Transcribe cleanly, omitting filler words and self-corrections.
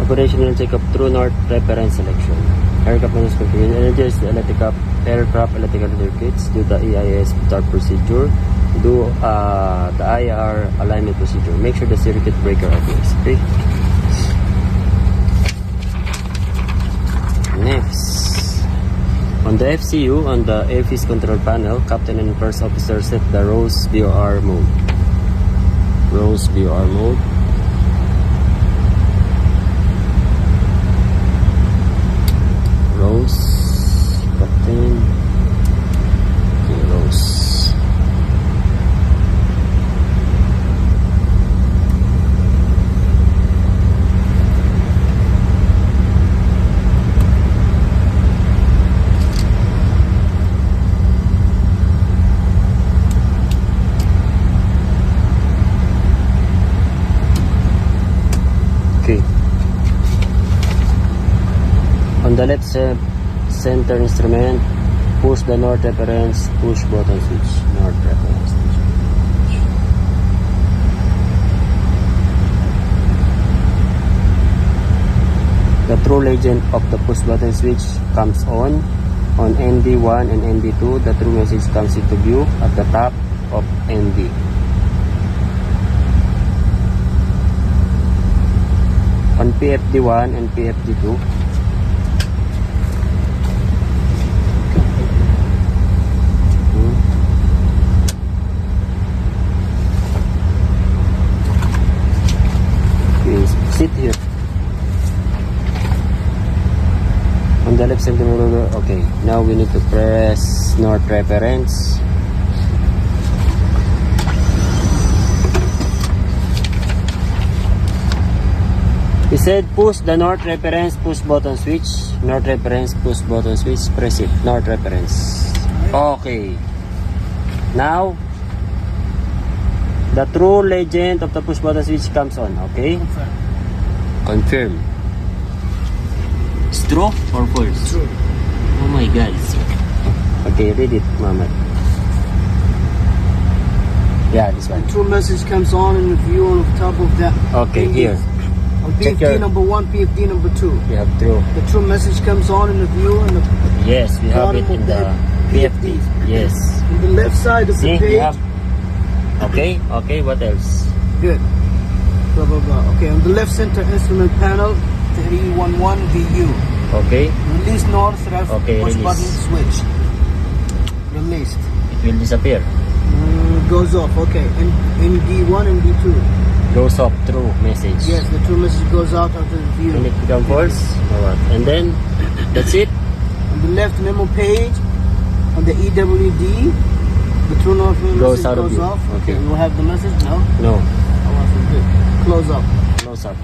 Operational check of true north reference selection. Aircraft management configuration energies the aircraft electrical circuits. Do the EIS start procedure. Do the IR alignment procedure. Make sure the circuit breaker operates. Okay. Next, on the FCU, on the airfield control panel, captain and first officer set the ROS VOR mode. ROS VOR mode. ROS, captain, okay, ROS. Okay. On the left center instrument, push the north reference, push button switch, north reference. The true legend of the push button switch comes on ND1 and ND2. The true message comes into view at the top of ND. On PFD1 and PFD2, sit here. On the left side, okay, now we need to press north reference. He said push the north reference, push button switch, north reference, push button switch, press it, north reference. Okay. Now, the true legend of the push button switch comes on, okay? Confirm. It's true or false? True. Oh my God. Okay, read it, Muhammad. Yeah, this one. The true message comes on in the view on the top of that. Okay, here. On Check PFD your- number 1, PFD number 2. We have true. The true message comes on in the view and the Yes, we have it in the PFD. Yes. on the left side of See, the we page. have. Okay, okay, what else? Good. Blah blah blah. Okay, on the left center instrument panel, 311 VU. Okay, Release north ref Okay, push release. button switch. Released. it will disappear. Goes off. Okay. And D1 and D2. Goes off true message. Yes, the true message goes out of the view. Will it become false or what? And then, that's it. On the left memo page, on the EWD, the true north Goes message out of goes view. off. Okay. We'll have the message now. No, Oh, good. Close up. close up.